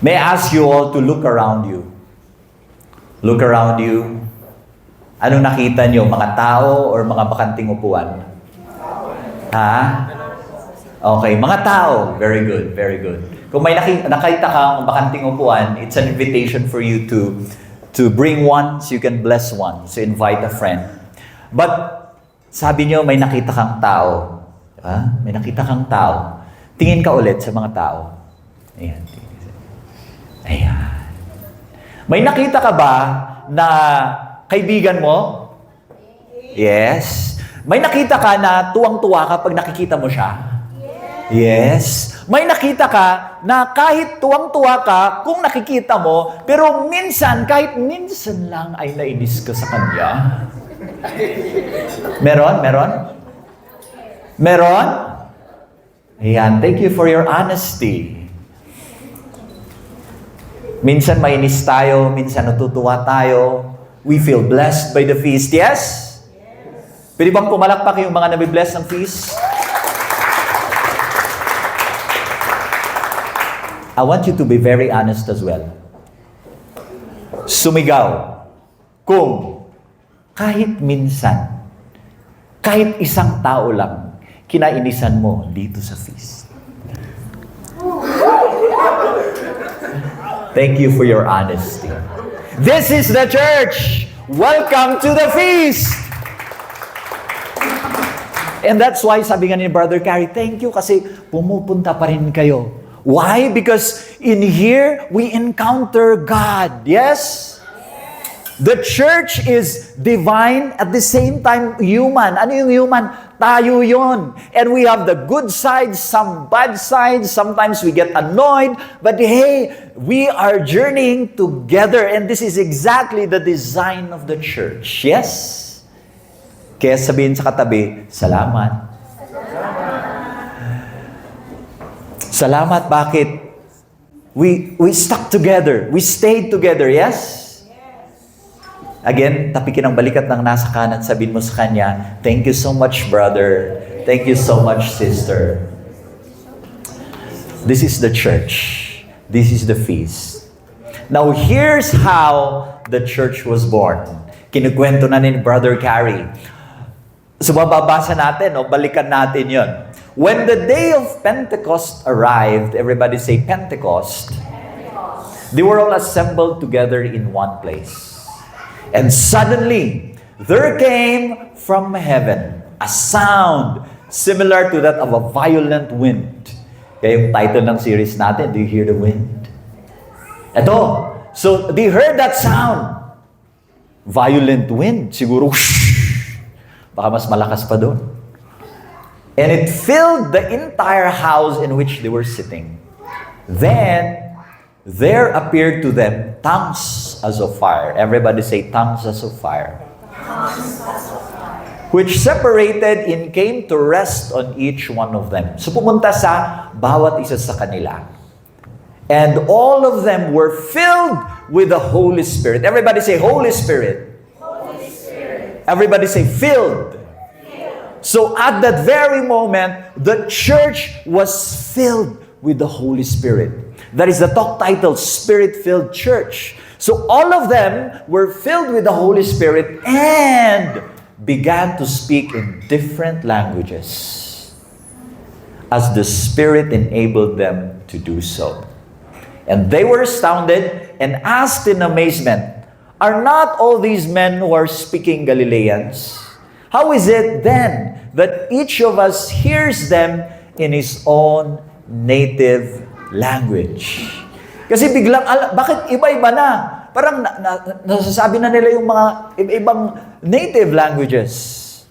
May I ask you all to look around you? Look around you. Anong nakita niyo? Mga tao or mga bakanting upuan? Ha? Okay, mga tao. Very good, very good. Kung may nakita kang bakanting upuan, it's an invitation for you to bring one so you can bless one. So invite a friend. But sabi niyo may nakita kang tao. Diba? May nakita kang tao. Tingin ka ulit sa mga tao. Ayan. Ayan. May nakita ka ba na kaibigan mo? Yes. May nakita ka na tuwang-tuwa ka pag nakikita mo siya? Yes. May nakita ka na kahit tuwang-tuwa ka kung nakikita mo, pero minsan, kahit minsan lang ay nainis ka sa kanya. Meron? Meron? Meron? Ayan. Thank you for your honesty. Minsan mainis tayo, minsan natutuwa tayo. We feel blessed by the feast. Yes? Pwede bang pumalakpak yung mga nabibless ng feast? I want you to be very honest as well. Sumigaw kung kahit minsan, kahit isang tao lang, kinainisan mo dito sa feast. Thank you for your honesty. This is the church. Welcome to the feast. And that's why sabi nga ni Brother Carrie, thank you kasi pumupunta pa rin kayo. Why? Because in here, we encounter God. Yes? The church is divine at the same time human. Ano yung human? Tayo yun. And we have the good sides, some bad sides. Sometimes we get annoyed. But hey, we are journeying together. And this is exactly the design of the church. Yes? Kaya sabihin sa katabi, salamat. Salamat, bakit? We stuck together. We stayed together, yes? Again, tapikin ang balikat ng nasa kanan, sabihin mo sa kanya, thank you so much, brother. Thank you so much, sister. This is the church. This is the feast. Now, here's how the church was born. Kinukwento na ni Brother Carrie. So, mababasa natin, balikan natin yon. When the day of Pentecost arrived, everybody say Pentecost. They were all assembled together in one place. And suddenly, there came from heaven a sound similar to that of a violent wind. Kaya yung title ng series natin, Do You Hear the Wind? Ito. So, they heard that sound. Violent wind. Siguro, whoosh, baka mas malakas pa doon. And it filled the entire house in which they were sitting. Then, there appeared to them tongues as of fire. Everybody say, tongues as of fire. Which separated and came to rest on each one of them. So pumunta sa bawat isa sa kanila. And all of them were filled with the Holy Spirit. Everybody say, Holy Spirit. Holy Spirit. Everybody say, filled. So at that very moment, the church was filled with the Holy Spirit. That is the talk title, Spirit-Filled Church. So all of them were filled with the Holy Spirit and began to speak in different languages as the Spirit enabled them to do so. And they were astounded and asked in amazement, are not all these men who are speaking Galileans? How is it then that each of us hears them in his own native language? Kasi biglang, bakit iba-iba na? Parang nasasabi na nila yung mga ibang native languages.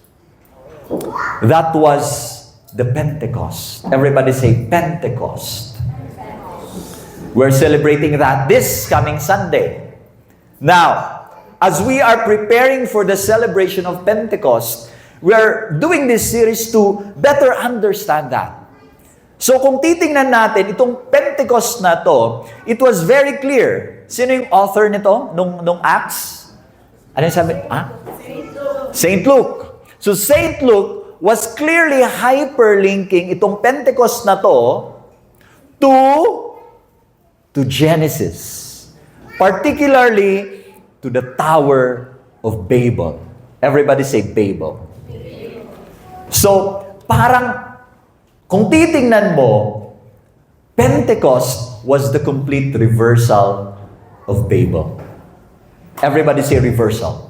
That was the Pentecost. Everybody say Pentecost. We're celebrating that this coming Sunday. Now, as we are preparing for the celebration of Pentecost, we are doing this series to better understand that. So kung titingnan natin, itong Pentecost na to, it was very clear. Sino yung author nito, nung Acts? Ano yung sabi? Saint Luke. So Saint Luke was clearly hyperlinking itong Pentecost na to to to Genesis, particularly to the Tower of Babel. Everybody say Babel. So, parang kung titingnan mo, Pentecost was the complete reversal of Babel. Everybody say reversal.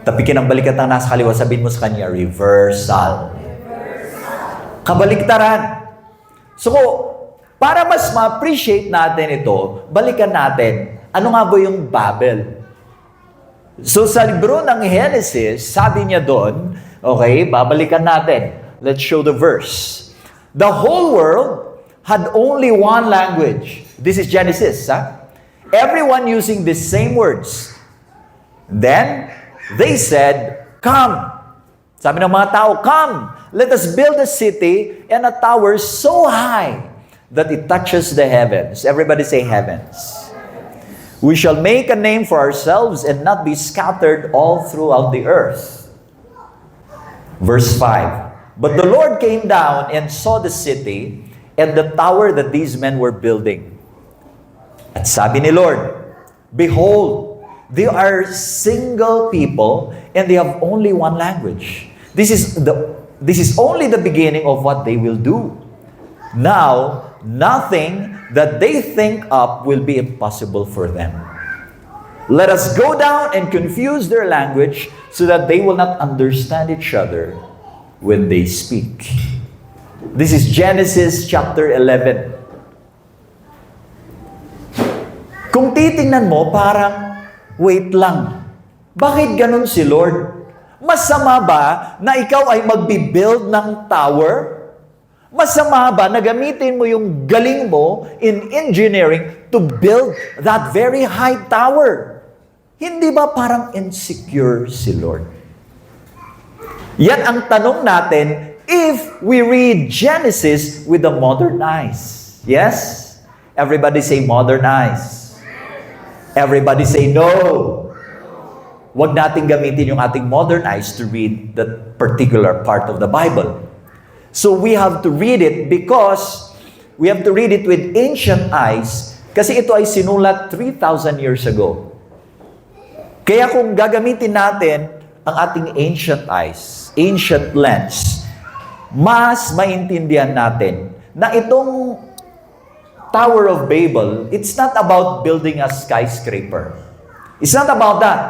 Tapikin ang balikat ng nasa kaliwa, sabihin mo sa kanya, reversal. Kabaliktaran. So, para mas ma-appreciate natin ito, balikan natin, ano nga ba yung Babel? So, sa libro ng Genesis, sabi niya doon, okay, babalikan natin. Let's show the verse. The whole world had only one language. This is Genesis, ha? Everyone using the same words. Then, they said, "Come." Sabi ng mga tao, "Come, let us build a city and a tower so high that it touches the heavens." Everybody say heavens. "We shall make a name for ourselves and not be scattered all throughout the earth." Verse 5. But the Lord came down and saw the city and the tower that these men were building. At sabi ni Lord, "Behold, they are single people and they have only one language. This is only the beginning of what they will do. Now, nothing that they think up will be impossible for them. Let us go down and confuse their language so that they will not understand each other when they speak." This is Genesis chapter 11. Kung titingnan mo, parang, wait lang. Bakit ganun si Lord? Masama ba na ikaw ay magbibuild ng tower? Masama ba na gamitin mo yung galing mo in engineering to build that very high tower? Hindi ba parang insecure si Lord? Yan ang tanong natin if we read Genesis with the modern eyes. Yes? Everybody say modern eyes. Everybody say no. Huwag natin gamitin yung ating modern eyes to read that particular part of the Bible. So we have to read it because we have to read it with ancient eyes kasi ito ay sinulat 3,000 years ago. Kaya kung gagamitin natin ang ating ancient eyes, ancient lens, mas maintindihan natin na itong Tower of Babel, it's not about building a skyscraper. It's not about that.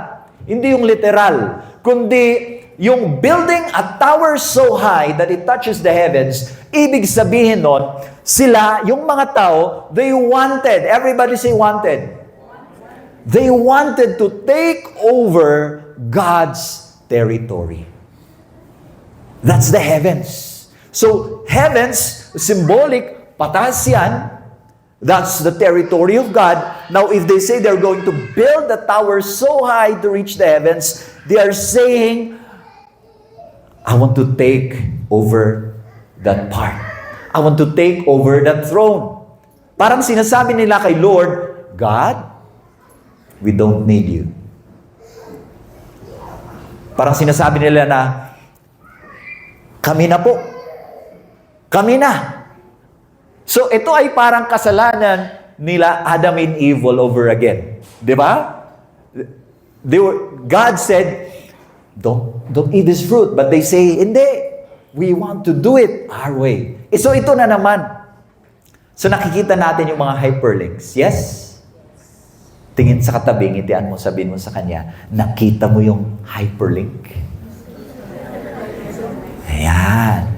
Hindi yung literal, kundi yung building a tower so high that it touches the heavens. Ibig sabihin nun, sila, yung mga tao, they wanted, everybody say wanted. They wanted to take over God's territory. That's the heavens. So, heavens, symbolic, pataas yan. That's the territory of God. Now, if they say they're going to build a tower so high to reach the heavens, they are saying, I want to take over that part. I want to take over that throne. Parang sinasabi nila kay Lord, God, we don't need you. Parang sinasabi nila na, kami na po. Kami na. So, ito ay parang kasalanan nila Adam and Eve all over again. Di ba? God said, don't eat this fruit. But they say, hindi. We want to do it our way. So, ito na naman. So, nakikita natin yung mga hyperlinks. Yes? Tingin sa katabi, ngitian mo, sabihin mo sa kanya, nakita mo yung hyperlink? Ayan.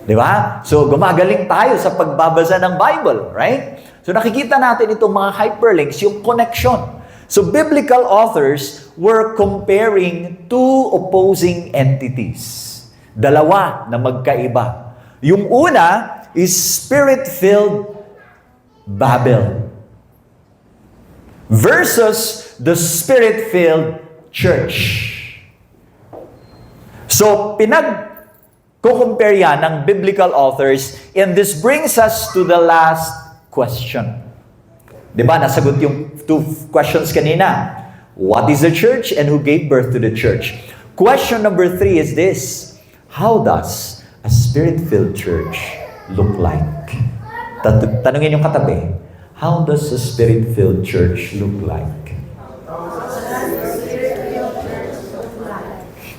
Di ba? So, gumagaling tayo sa pagbabasa ng Bible, right? So, nakikita natin itong mga hyperlinks, yung connection. So, biblical authors were comparing two opposing entities. Dalawa na magkaiba. Yung una is spirit-filled Babel versus the spirit-filled church. So, kukumpare yan ng biblical authors, and this brings us to the last question. Diba, nasagot yung two questions kanina. What is the church and who gave birth to the church? Question number 3 is this: how does a spirit-filled church look like? Tanungin yung katabi, How does a Spirit-filled church look like?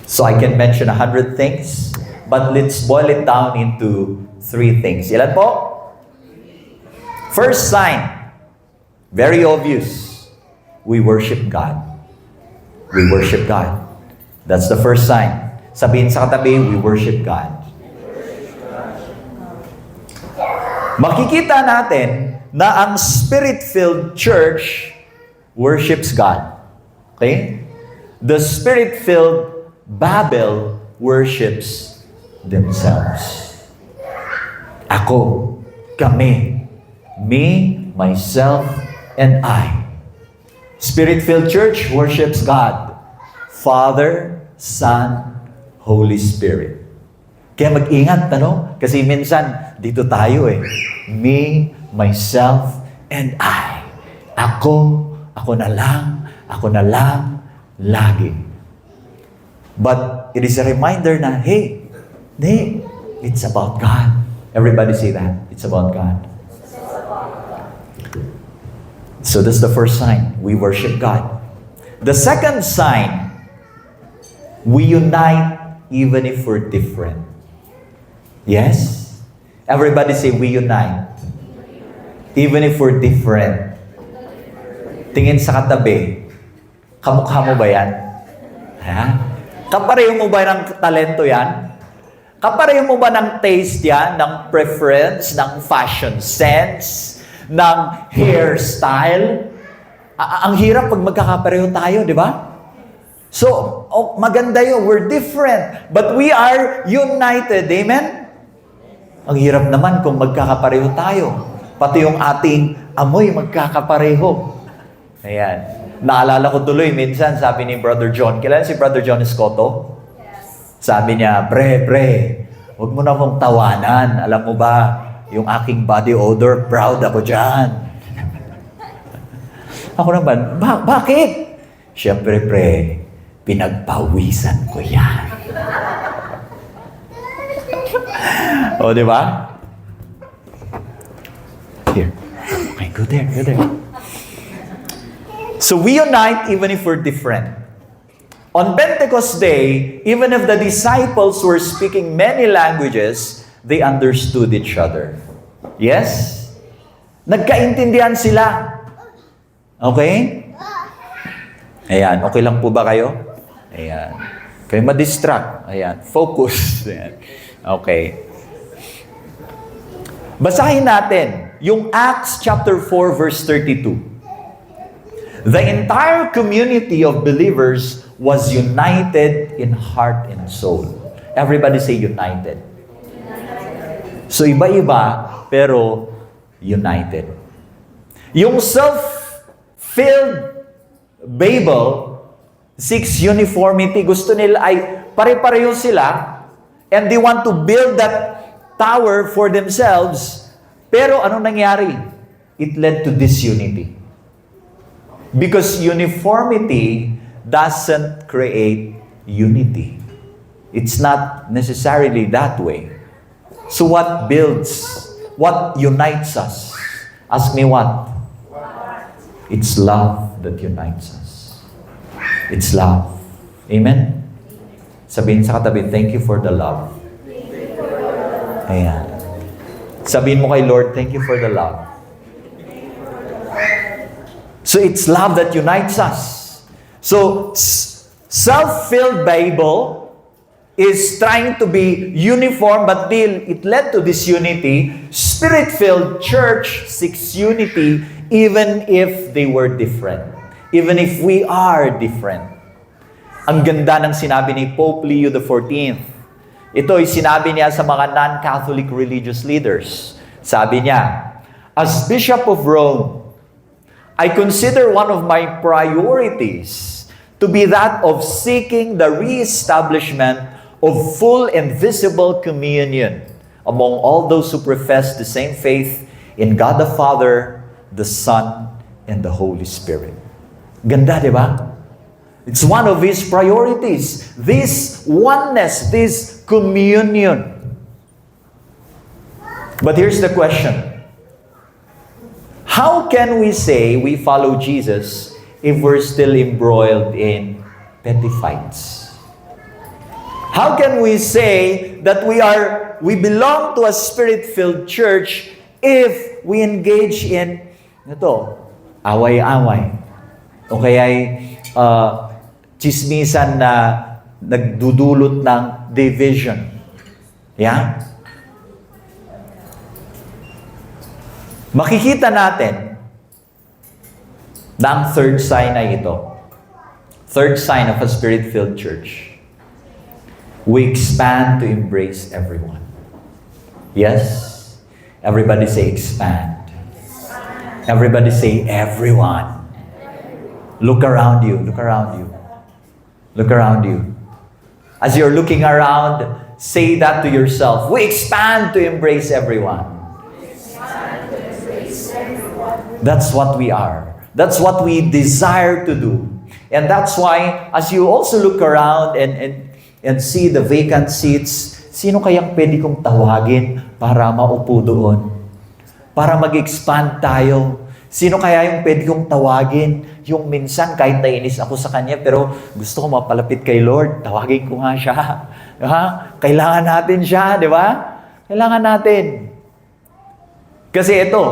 So I can mention 100 things, but let's boil it down into 3 things. Ilan po? First sign, very obvious. We worship God. We worship God. That's the first sign. Sabihin sa katabi, we worship God. Makikita natin na ang Spirit-filled church worships God. Okay? The Spirit-filled Babel worships themselves. Ako, kami, me, myself, and I. Spirit-filled church worships God. Father, Son, Holy Spirit. Kaya mag-ingat, ano? Kasi minsan, dito tayo Me, myself, and I. Ako na lang, lagi. But it is a reminder na, hey, it's about God. Everybody say that. It's about God. So that's the first sign. We worship God. The second sign, we unite even if we're different. Yes? Everybody say, we unite. Even if we're different. Tingin sa katabi. Kamukha mo ba yan? Ha? Kapareho mo ba ng talento yan? Kapareho mo ba ng taste yan? Ng preference? Ng fashion sense? Ng hairstyle? Ang hirap pag magkakapareho tayo, di ba? So, maganda yun. We're different. But we are united. Amen? Ang hirap naman kung magkakapareho tayo. Pati yung ating amoy magkakapareho. Ayan. Naalala ko tuloy, minsan sabi ni Brother John, kailan si Brother John Escoto? Yes. Sabi niya, pre, huwag mo na akong tawanan. Alam mo ba, yung aking body odor, proud ako dyan. Ako naman, bakit? Siyempre, pre, pinagpawisan ko yan. O, di ba? Here. Okay, go there. So we unite even if we're different. On Pentecost Day, even if the disciples were speaking many languages, they understood each other. Yes? Nagkaintindihan sila. Okay? Ayan, okay lang po ba kayo? Ayan. Kayo ma-distract. Ayan, focus. Ayan. Okay. Basahin natin yung Acts chapter 4 verse 32. The entire community of believers was united in heart and soul. Everybody say united. So iba-iba, pero united. Yung self-filled Babel, 6 uniformity, gusto nila ay pare-pareho sila, and they want to build that tower for themselves, pero anong nangyari? It led to disunity. Because uniformity doesn't create unity. It's not necessarily that way. So what builds? What unites us? Ask me what? It's love that unites us. It's love. Amen? Sabihin sa katabi, thank you for the love. Ayan. Sabihin mo kay Lord, thank you for the love. So it's love that unites us. So self-filled Bible is trying to be uniform, but it led to disunity. Spirit-filled church seeks unity even if they were different. Even if we are different. Ang ganda ng sinabi ni Pope Leo XIV. Ito ay sinabi niya sa mga non-Catholic religious leaders. Sabi niya, as Bishop of Rome, I consider one of my priorities to be that of seeking the re-establishment of full and visible communion among all those who profess the same faith in God the Father, the Son, and the Holy Spirit. Ganda, di ba? It's one of his priorities. This oneness, this communion. But here's the question. How can we say we follow Jesus if we're still embroiled in petty fights? How can we say that we belong to a spirit-filled church if we engage in away-away? O kaya'y chismisan na nagdudulot ng division. Yeah? Makikita natin na ang third sign ay ito. Third sign of a spirit-filled church. We expand to embrace everyone. Yes? Everybody say expand. Everybody say everyone. Look around you. Look around you. Look around you. As you're looking around, say that to yourself. We expand to embrace everyone. That's what we are. That's what we desire to do. And that's why, as you also look around and see the vacant seats, sino kayang pwede kong tawagin para maupo doon? Para mag-expand tayo. Sino kaya yung pwede kong tawagin? Yung minsan kahit nainis ako sa kanya, pero gusto ko mapalapit kay Lord, tawagin ko nga siya. Kailangan natin siya, di ba? Kailangan natin. Kasi ito,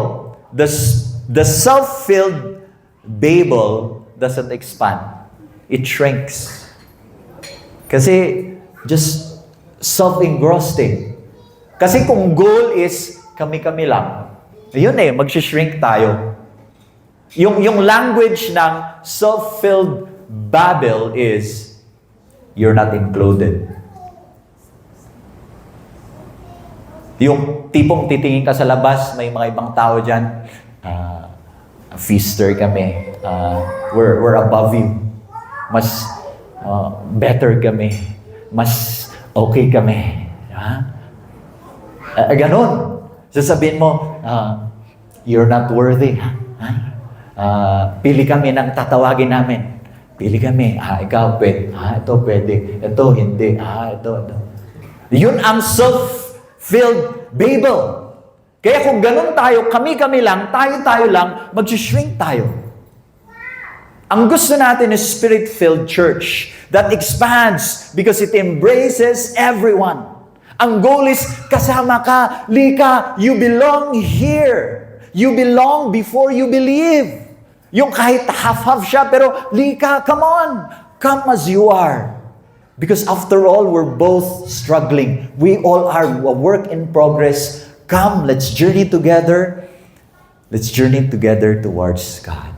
the self-filled Babel doesn't expand. It shrinks. Kasi just self-engrossed. Kasi kung goal is kami-kami lang, yun mag-shrink tayo. Yung language ng self-filled Babel is, you're not included. Yung tipong titingin ka sa labas, may mga ibang tao dyan, feaster kami, we're above you. Mas better kami. Mas okay kami. Ganon. Sasabihin mo, you're not worthy. Pili kami ng tatawagin namin. Pili kami. Ikaw pwede. Ito pwede. Ito hindi. Ito. Yun ang self-filled Babel. Kaya kung ganun tayo, kami-kami lang, tayo-tayo lang, mag-shrink tayo. Ang gusto natin is spirit-filled church that expands because it embraces everyone. Ang goal is kasama ka, lika, you belong here. You belong before you believe. Yung kahit half-half siya, pero lika, come on. Come as you are. Because after all, we're both struggling. We all are a work in progress. Come, let's journey together. Let's journey together towards God.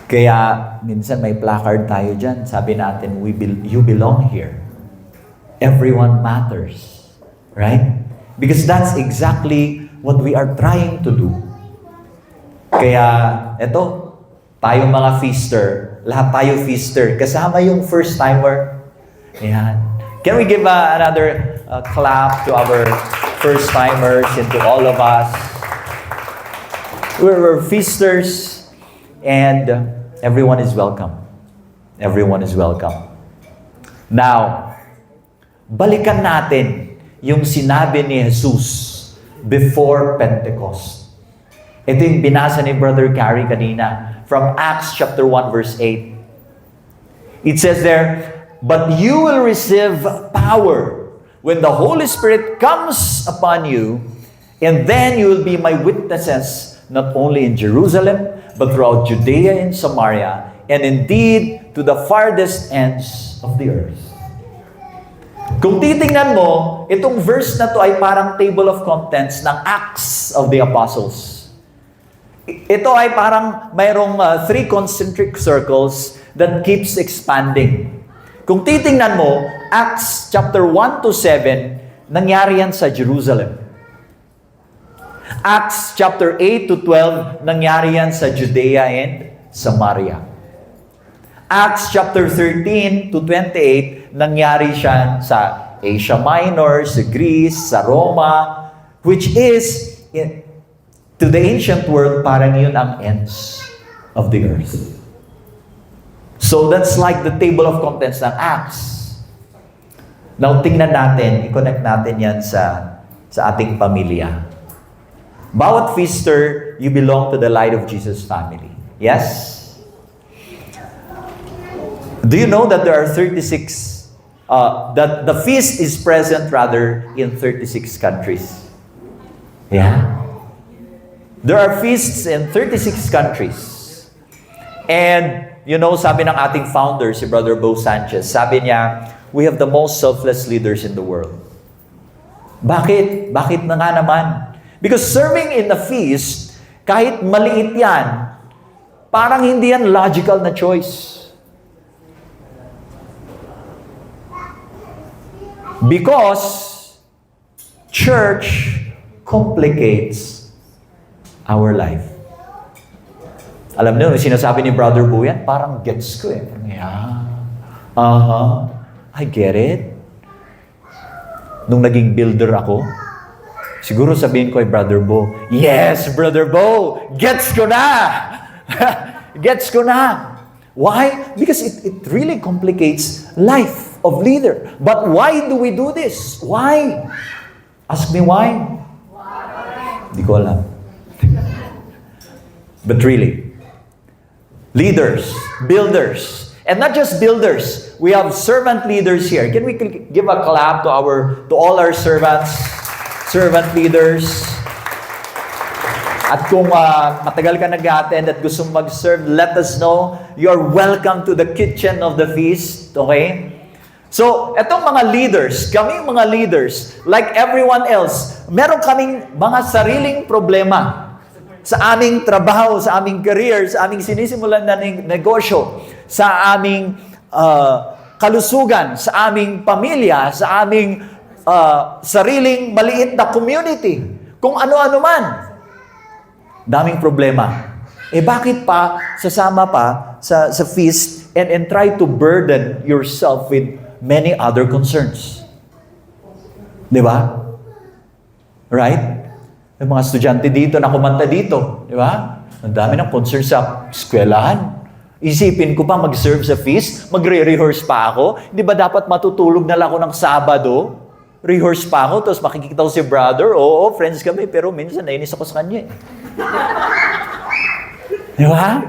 Kaya, minsan may placard tayo dyan. Sabi natin, you belong here. Everyone matters. Right? Because that's exactly what we are trying to do. Kaya, eto, tayo mga feaster, lahat tayo feaster, kasama yung first-timer. Ayan. Can we give another clap to our first-timers and to all of us? We're feasters, and everyone is welcome. Everyone is welcome. Now, balikan natin yung sinabi ni Jesus before Pentecost. Ito yung binasa ni Brother Carrie kanina from Acts chapter 1 verse 8. It says there, "But you will receive power when the Holy Spirit comes upon you, and then you will be my witnesses not only in Jerusalem, but throughout Judea and Samaria, and indeed to the farthest ends of the earth." Kung titingnan mo, itong verse na to ay parang table of contents ng Acts of the Apostles. Ito ay parang mayroong 3 concentric circles that keeps expanding. Kung titingnan mo, Acts chapter 1 to 7, nangyari yan sa Jerusalem. Acts chapter 8 to 12, nangyari yan sa Judea and Samaria. Acts chapter 13 to 28, nangyari siya sa Asia Minor, sa Greece, sa Roma, which is, to the ancient world, parang yun ang ends of the earth. So that's like the table of contents ng Acts. Now, tingnan natin, i-connect natin yan sa ating pamilya. Bawat feaster, you belong to the Light of Jesus family. Yes? Do you know that there are 36, that the feast is present rather in 36 countries? Yeah? There are feasts in 36 countries. And, sabi ng ating founder, si Brother Bo Sanchez, sabi niya, we have the most selfless leaders in the world. Bakit? Bakit na nga naman? Because serving in a feast, kahit maliit yan, parang hindi yan logical na choice. Because church complicates our life. Alam niyo, sinasabi ni Brother Bo yan, parang gets ko eh. Yeah. I get it. Nung naging builder ako, siguro sabihin ko kay Brother Bo, yes, Brother Bo, gets ko na! Gets ko na! Why? Because it really complicates life of leader. But why do we do this? Why? Ask me why? Hindi ko alam. But really, leaders, builders, and not just builders, we have servant leaders here. Can we give a clap to all our servants, servant leaders? At kung matagal ka nag-attend at gusto mag-serve, let us know. You're welcome to the kitchen of the feast. Okay? So, etong mga leaders, kaming mga leaders, like everyone else, meron kaming mga sariling problema sa aming trabaho, sa aming career, sa aming sinisimulan na negosyo, sa aming kalusugan, sa aming pamilya, sa aming sariling maliit na community. Kung ano-ano man. Daming problema. Bakit pa sasama pa sa feast and try to burden yourself with many other concerns? Di ba? Right? May mga estudyante dito na kumanta dito. Di ba? Ang dami ng concern sa eskwelahan. Isipin ko pa mag-serve sa feast, magre-rehearse pa ako. Di ba dapat matutulog na lang ako ng Sabado? Rehearse pa ako, tapos makikita ko si brother. Oo, friends kami, pero minsan nainis ako sa kanya. Di ba?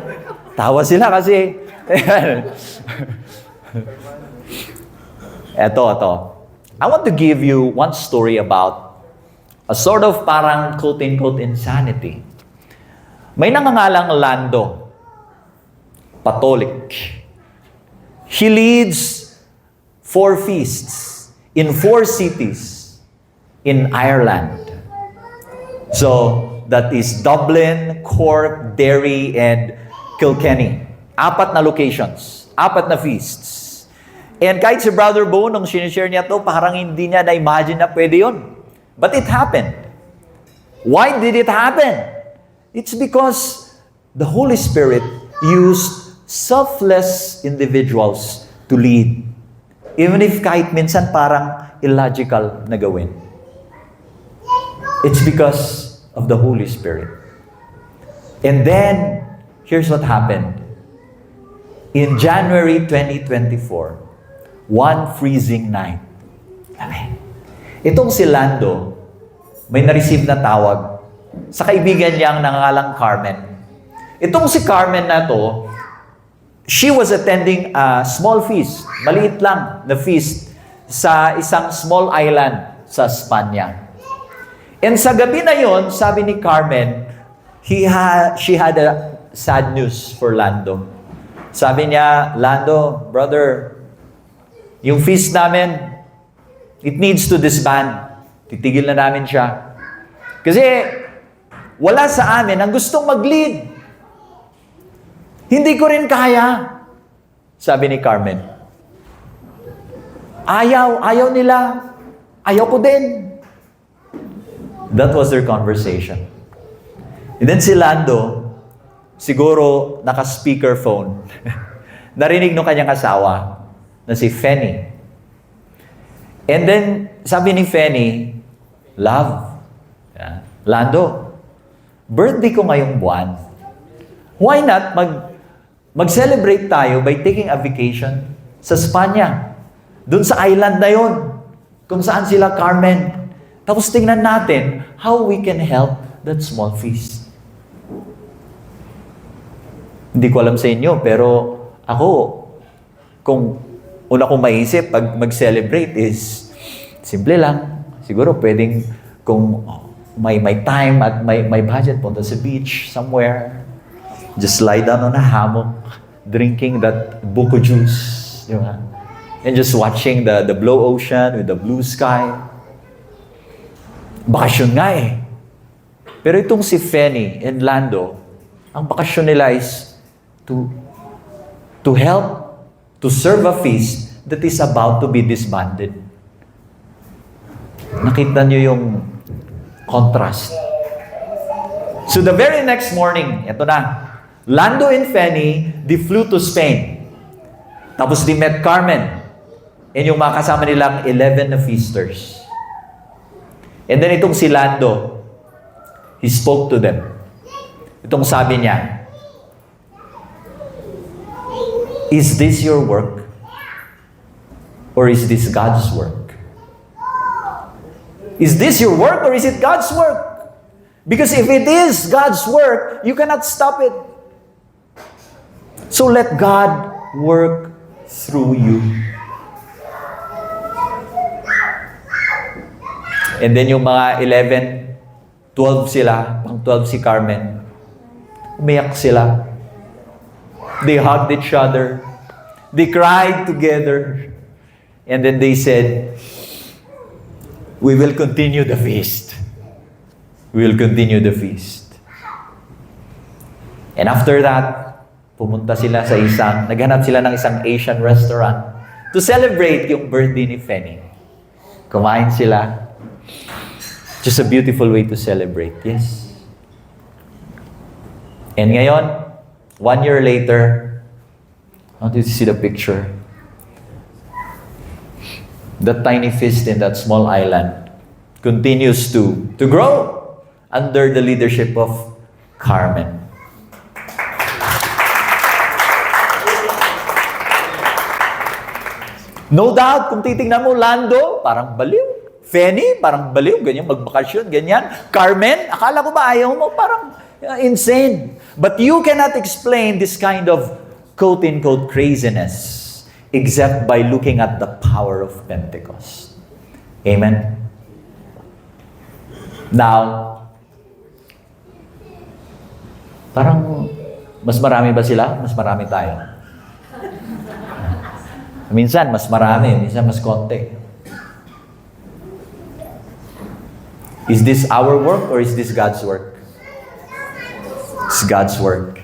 Tawa sila kasi. Ito. I want to give you one story about a sort of parang quote-unquote insanity. May nangangalang Lando, Patolik. He leads 4 feasts in 4 cities in Ireland. So, that is Dublin, Cork, Derry, and Kilkenny. 4 na locations. 4 na feasts. And kahit si Brother Bo, nung sinishare niya to, parang hindi niya na-imagine na pwede yun. But it happened. Why did it happen? It's because the Holy Spirit used selfless individuals to lead. Even if kahit minsan parang illogical na gawin. It's because of the Holy Spirit. And then, here's what happened. In January 2024, one freezing night, itong si Lando, may na-receive na tawag sa kaibigan niyang nangangalang Carmen. Itong si Carmen na to, she was attending a small feast, maliit lang na feast, sa isang small island sa Spanya. And sa gabi na yon, sabi ni Carmen, she had a sad news for Lando. Sabi niya, Lando, brother, yung feast namin, it needs to disband. Titigil na namin siya. Kasi wala sa amin ang gustong mag-lead. Hindi ko rin kaya, sabi ni Carmen. Ayaw nila. Ayaw ko din. That was their conversation. And then si Lando, siguro naka-speakerphone. Narinig ng kanyang asawa na si Fanny. And then, sabi ni Fanny, Love, Lando, birthday ko ngayong buwan. Why not mag-celebrate tayo by taking a vacation sa Spanya? Doon sa island na yon. kung saan sila Carmen. Tapos tingnan natin how we can help that small feast. Hindi ko alam sa inyo, pero ako, kung una kong maisip pag mag-celebrate is, simple lang. Siguro pwedeng, kung may time at may budget, punta sa beach, somewhere. Just lie down on a hammock, drinking that buko juice. Di ba? And just watching the blue ocean with the blue sky. Bakasyon nga eh. Pero itong si Fanny and Lando, ang bakasyon nila is to help, to serve a feast that is about to be disbanded. Nakita niyo yung contrast. So the very next morning, eto na, Lando and Fanny, they flew to Spain. Tapos they met Carmen. And yung mga kasama nilang 11 na feasters. And then itong si Lando, he spoke to them. Itong sabi niya, is this your work? Or is this God's work? Is this your work or is it God's work? Because if it is God's work, you cannot stop it. So let God work through you. And then yung mga 11, 12 sila, pang 12 si Carmen, umiyak sila. They hugged each other. They cried together. And then they said, we will continue the feast. We will continue the feast. And after that, pumunta sila sa naghanap sila ng isang Asian restaurant to celebrate yung birthday ni Fanny. Kumain sila. Just a beautiful way to celebrate. Yes. And ngayon, 1 year later, how did you see the picture? That tiny feast in that small island continues to grow under the leadership of Carmen. No doubt, kung titingnan mo, Lando, parang baliw. Fanny, parang baliw, ganyan, magbakasyon, ganyan. Carmen, akala ko ba ayaw mo? Parang insane. But you cannot explain this kind of quote-unquote craziness except by looking at the power of Pentecost. Amen? Now, parang mas marami ba sila? Mas marami tayo. Minsan, mas marami. Minsan, mas konti. Is this our work or is this God's work? It's God's work.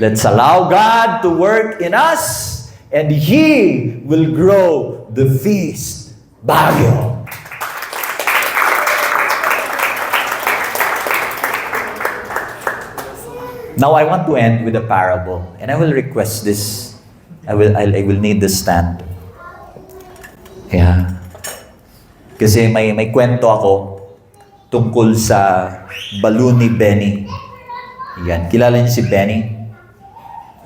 Let's allow God to work in us and He will grow the feast. Baguio. Now I want to end with a parable, and I will request this. I will need the stand. Yeah. Kasi may kwento ako tungkol sa balloon ni Benny. Ayan. Kilala niyo si Benny?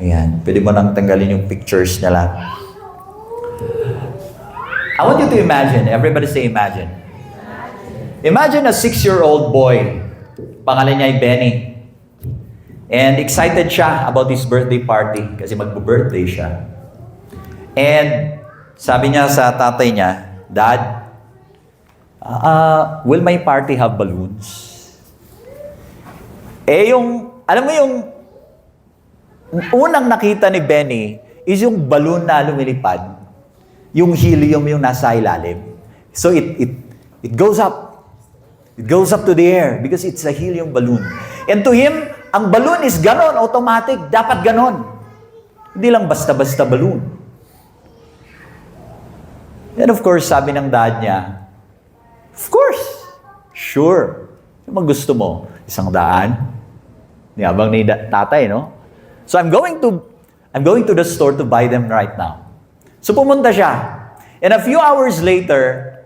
Ayan. Pwede mo nang tanggalin yung pictures niya lang. I want you to imagine. Everybody say imagine. Imagine a 6-year-old boy. Pangalan niya ay Benny. And excited siya about his birthday party kasi magbo-birthday siya. And sabi niya sa tatay niya, Dad, will my party have balloons? Alam mo yung unang nakita ni Benny is yung balloon na lumilipad. Yung helium yung nasa ilalim. So it goes up. It goes up to the air because it's a helium balloon. And to him, ang balloon is ganon, automatic, dapat ganon. Hindi lang basta-basta balloon. And of course, sabi ng dad niya, of course, sure. Yung gusto mo, 100? Niyabang ni tatay, no? So I'm going to the store to buy them right now. So pumunta siya. And a few hours later,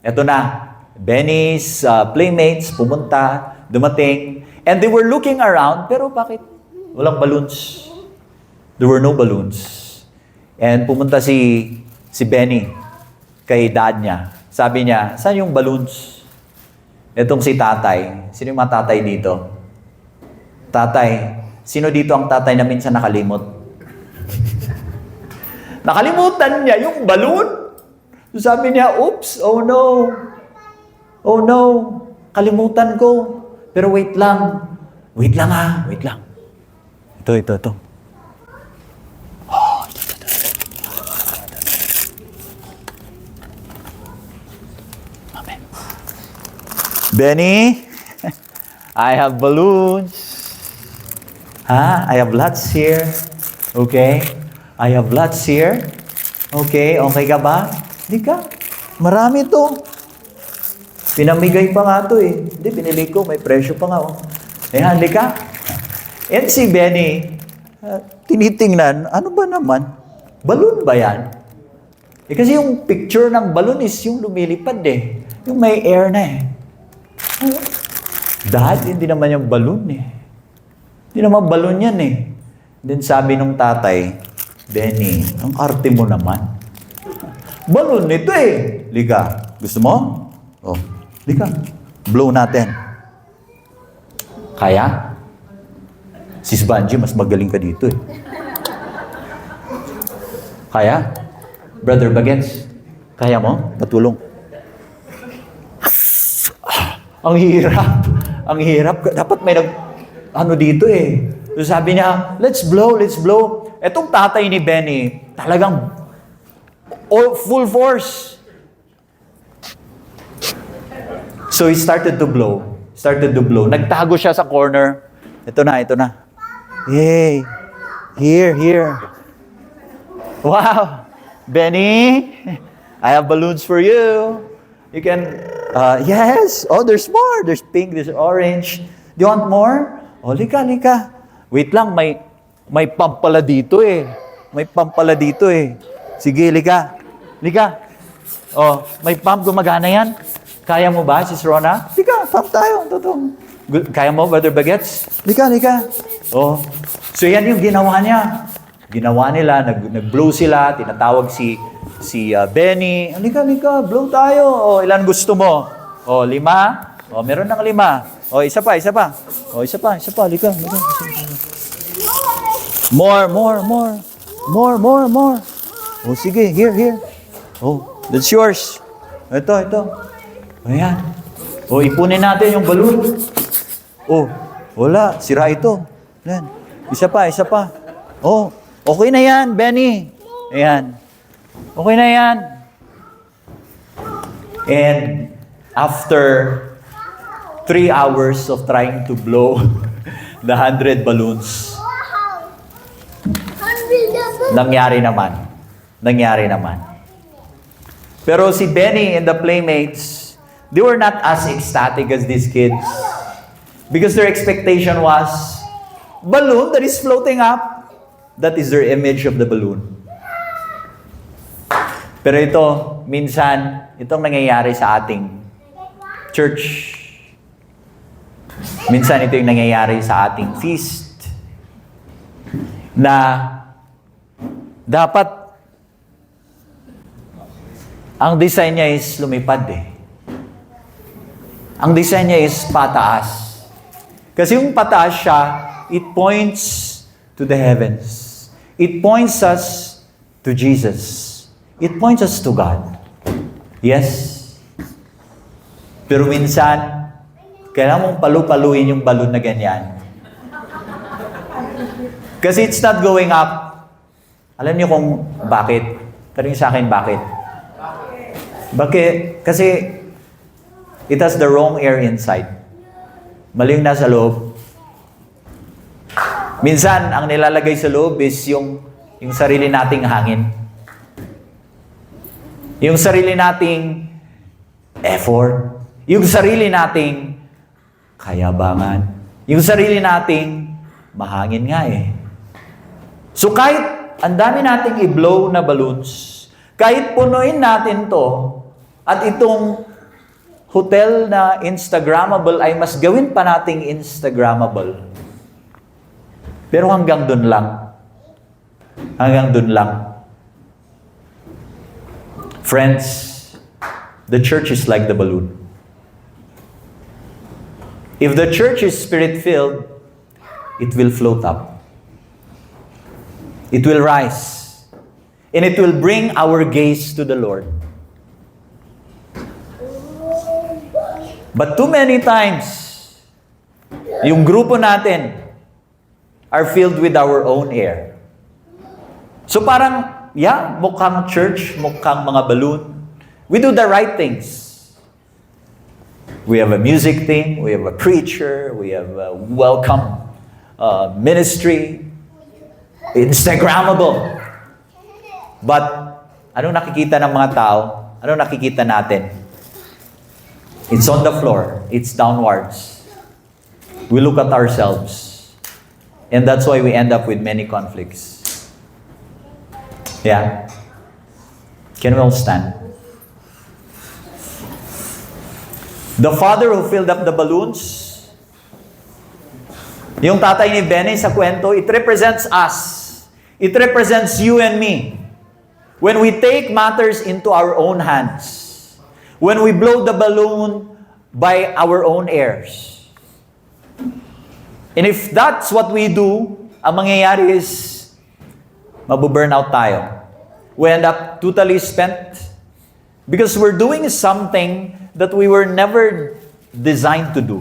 eto na, Benny's playmates pumunta, dumating, and they were looking around, pero bakit walang balloons? There were no balloons. And pumunta si Benny kay dad niya. Sabi niya, saan yung balloons? Itong si tatay. Sino yung mga tatay dito? Tatay. Sino dito ang tatay na minsan nakalimot? Nakalimutan niya yung balloon. So sabi niya, oops, oh no. Oh no, kalimutan ko. Pero wait lang. Wait lang ha, wait lang. Ito. Oh, ito. Amen. Benny, I have balloons. I have lots here. Okay? I have lots here. Okay ka ba? Hindi ka. Marami to. Pinamigay pa nga to eh. Hindi, pinili ko. May presyo pa nga. Hindi ka. And si Benny, tinitingnan, ano ba naman? Balloon ba yan? Kasi yung picture ng balloon is yung lumilipad eh. Yung may air na eh. Dad, hindi naman yung balloon eh. Hindi naman balon yan eh. Then sabi nung tatay, Benny, ang arte mo naman. Balon nito eh. Liga, gusto mo? Oh, liga. Blow natin. Kaya? Sis Banji, mas magaling ka dito eh. Kaya? Brother Bagets, kaya mo? Patulong. Ang hirap. Ang hirap. Dapat may dito eh. So sabi niya, let's blow. Etong tatay ni Benny, talagang full force. So he started to blow. Nagtago siya sa corner. Ito na. Yay! Here. Wow! Benny, I have balloons for you. You can, yes. Oh, there's more. There's pink, there's orange. Do you want more? Oh, lika. Wait lang, may pump pala dito eh. Sige, lika. Oh, may pump, gumagana yan. Kaya mo ba, Sis Rona? Lika, pump tayo. Kaya mo, Brother Bagets? Lika. Oh, so yan yung ginawa niya. Ginawa nila, nag-blow sila, tinatawag si Benny. Lika, blow tayo. Oh, ilan gusto mo? Oh, 5? Oh, meron ng 5. Oh, isa pa. Oh, isa pa. Lika. More. Oh, sige. Here. Oh, that's yours. Ito. Ayan. Oh, ipunin natin yung balloon. Oh, wala. Sira ito. Ayan. Isa pa. Oh, okay na yan, Benny. Ayan. Okay na yan. And after 3 hours of trying to blow the 100 balloons, nangyari naman. Pero si Benny and the playmates, they were not as ecstatic as these kids. Because their expectation was, balloon that is floating up, that is their image of the balloon. Pero ito, minsan, itong nangyayari sa ating church. Minsan ito yung nangyayari sa ating feast. Na dapat ang design niya is lumipad eh. Ang design niya is pataas. Kasi yung pataas siya, it points to the heavens. It points us to Jesus. It points us to God. Yes. Pero minsan, kailangan mong palu-paluin yung balon na ganyan. Kasi it's not going up. Alam niyo kung bakit? Tanong sa akin, bakit? Bakit? Kasi it has the wrong air inside. Mali yung nasa loob. Minsan, ang nilalagay sa loob is yung sarili nating hangin. Yung sarili nating effort. Yung sarili nating kayabangan. Yung sarili nating mahangin nga eh. So kahit ang dami nating i-blow na balloons, kahit punuin natin to, at itong hotel na Instagrammable ay mas gawin pa nating Instagrammable. Pero hanggang dun lang. Friends, the church is like the balloon. If the church is spirit-filled, it will float up. It will rise. And it will bring our gaze to the Lord. But too many times, yung grupo natin are filled with our own air. So parang, yeah, mukhang church, mukhang mga balloon. We do the right things. We have a music team, we have a preacher, we have a welcome ministry, Instagrammable. But, anong nakikita ng mga tao? Anong nakikita natin? It's on the floor. It's downwards. We look at ourselves. And that's why we end up with many conflicts. Yeah? Can we all stand? The father who filled up the balloons, yung tatay ni Benny sa kwento, it represents us. It represents you and me. When we take matters into our own hands, when we blow the balloon by our own airs. And if that's what we do, ang mangyayari is, mabuburn out tayo. We end up totally spent because we're doing something that we were never designed to do.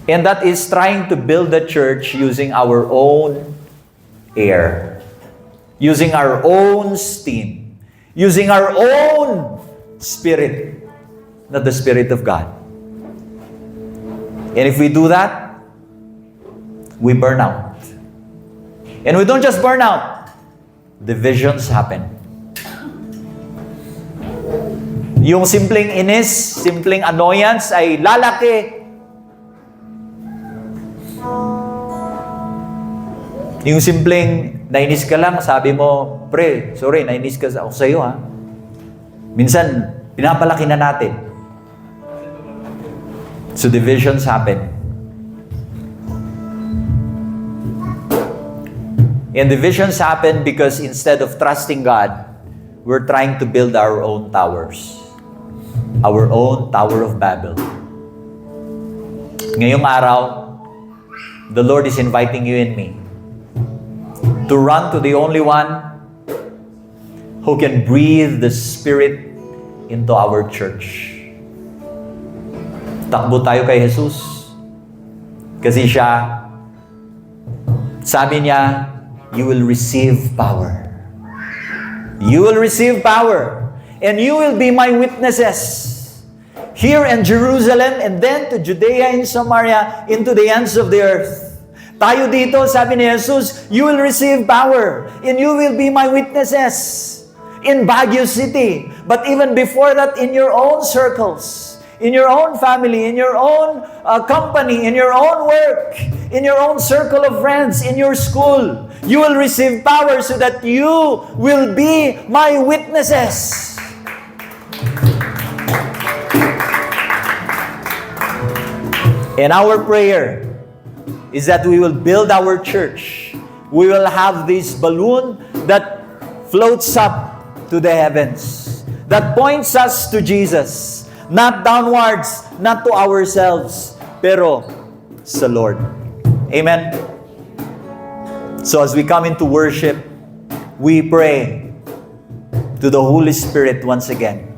And that is trying to build the church using our own air, using our own steam, using our own spirit, not the Spirit of God. And if we do that, we burn out. And we don't just burn out, divisions happen. Yung simpleng inis, simpleng annoyance ay lalaki. Yung simpleng nainis ka lang, sabi mo, pre, sorry, nainis ka ako sa iyo ha. Minsan, pinapalaki na natin. So divisions happen. And divisions happen because instead of trusting God, we're trying to build our own towers. Our own Tower of Babel. Ngayong araw, the Lord is inviting you and me to run to the only one who can breathe the Spirit into our church. Takbo tayo kay Jesus. Kasi siya, sabi niya, you will receive power. You will receive power. And you will be my witnesses. Here in Jerusalem and then to Judea and Samaria, into the ends of the earth. Tayo dito, sabi ni Jesus, you will receive power. And you will be my witnesses. In Baguio City. But even before that, in your own circles. In your own family, in your own company, in your own work, in your own circle of friends, in your school, you will receive power so that you will be my witnesses. And our prayer is that we will build our church. We will have this balloon that floats up to the heavens, that points us to Jesus. Not downwards, not to ourselves, pero sa Lord. Amen? So as we come into worship, we pray to the Holy Spirit once again.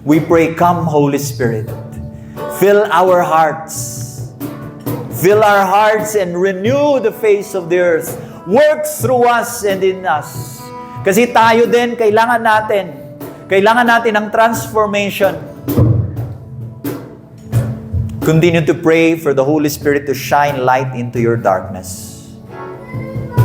We pray, come Holy Spirit. Fill our hearts. Fill our hearts and renew the face of the earth. Work through us and in us. Kasi tayo din, kailangan natin ng transformation. Continue to pray for the Holy Spirit to shine light into your darkness.